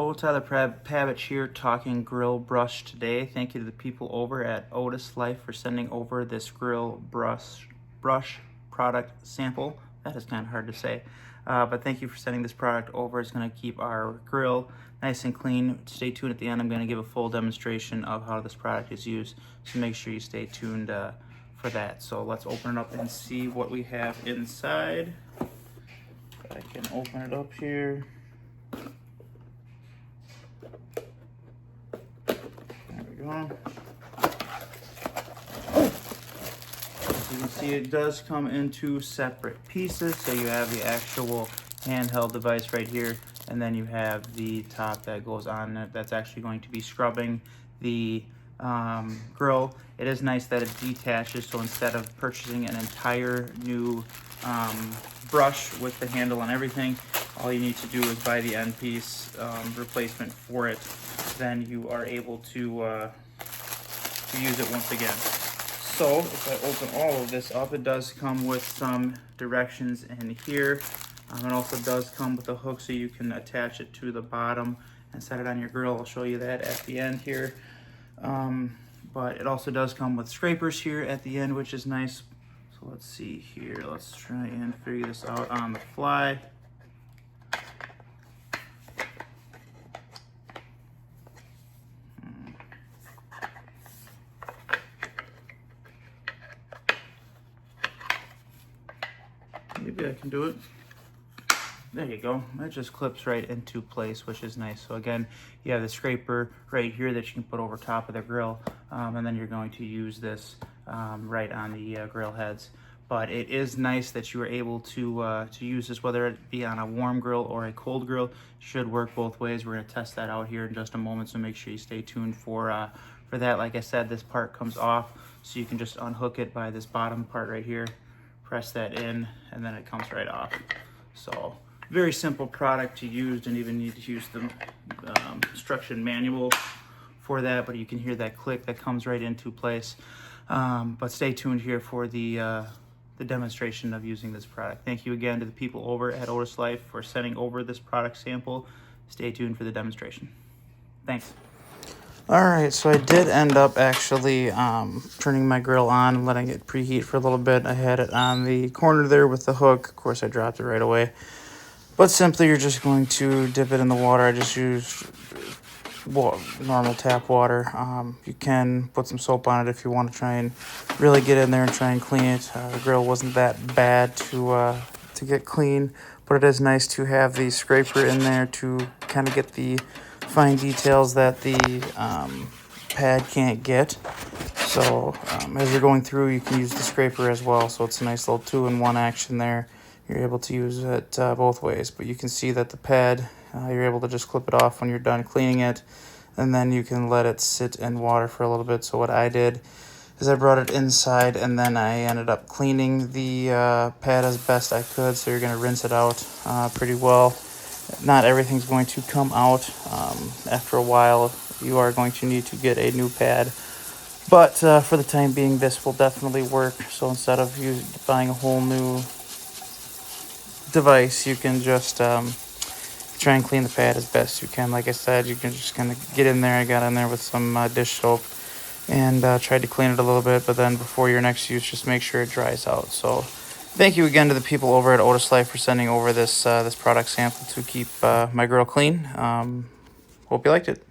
Hello, Tyler.pabich here, talking grill brush today. Thank you to the people over at Oatislife for sending over this grill brush product sample. That is kind of hard to say, but thank you for sending this product over. It's going to keep our grill nice and clean. Stay tuned at the end. I'm going to give a full demonstration of how this product is used, so make sure you stay tuned for that. So let's open it up and see what we have inside. I can open it up here. There we go. As you can see, it does come in two separate pieces. So you have the actual handheld device right here, and then you have the top that goes on it that's actually going to be scrubbing the grill. It is nice that it detaches, so instead of purchasing an entire new brush with the handle and everything, all you need to do is buy the end piece replacement for it. Then you are able to use it once again. So if I open all of this up, it does come with some directions in here. It also does come with a hook so you can attach it to the bottom and set it on your grill. I'll show you that at the end here. But it also does come with scrapers here at the end, which is nice. So let's see here. Let's try and figure this out on the fly. Maybe I can do it. There you go. That just clips right into place, which is nice. So again, you have the scraper right here that you can put over top of the grill, and then you're going to use this right on the grill heads. But it is nice that you are able to use this, whether it be on a warm grill or a cold grill. Should work both ways. We're going to test that out here in just a moment, so make sure you stay tuned for that. Like I said, this part comes off, so you can just unhook it by this bottom part right here. Press that in, and then it comes right off. So very simple product to use. Didn't even need to use the instruction manual for that, but you can hear that click that comes right into place. But stay tuned here for the demonstration of using this product. Thank you again to the people over at Oatislife for sending over this product sample. Stay tuned for the demonstration. Thanks. All right, so I did end up actually turning my grill on and letting it preheat for a little bit. I had it on the corner there with the hook. Of course, I dropped it right away. But simply, you're just going to dip it in the water. I just used normal tap water. You can put some soap on it if you want to try and really get in there and try and clean it. The grill wasn't that bad to get clean, but it is nice to have the scraper in there to kind of get the fine details that the pad can't get. So as you're going through, you can use the scraper as well. So it's a nice little 2-in-1 action there. You're able to use it both ways, but you can see that the pad, you're able to just clip it off when you're done cleaning it, and then you can let it sit in water for a little bit. So what I did is I brought it inside, and then I ended up cleaning the pad as best I could. So you're going to rinse it out pretty well. Not everything's going to come out. After a while, you are going to need to get a new pad. But for the time being, this will definitely work. So instead of buying a whole new device, you can just try and clean the pad as best you can. Like I said, you can just kind of get in there. I got in there with some dish soap and tried to clean it a little bit. But then before your next use, just make sure it dries out. So thank you again to the people over at Oatislife for sending over this product sample to keep my grill clean. Hope you liked it.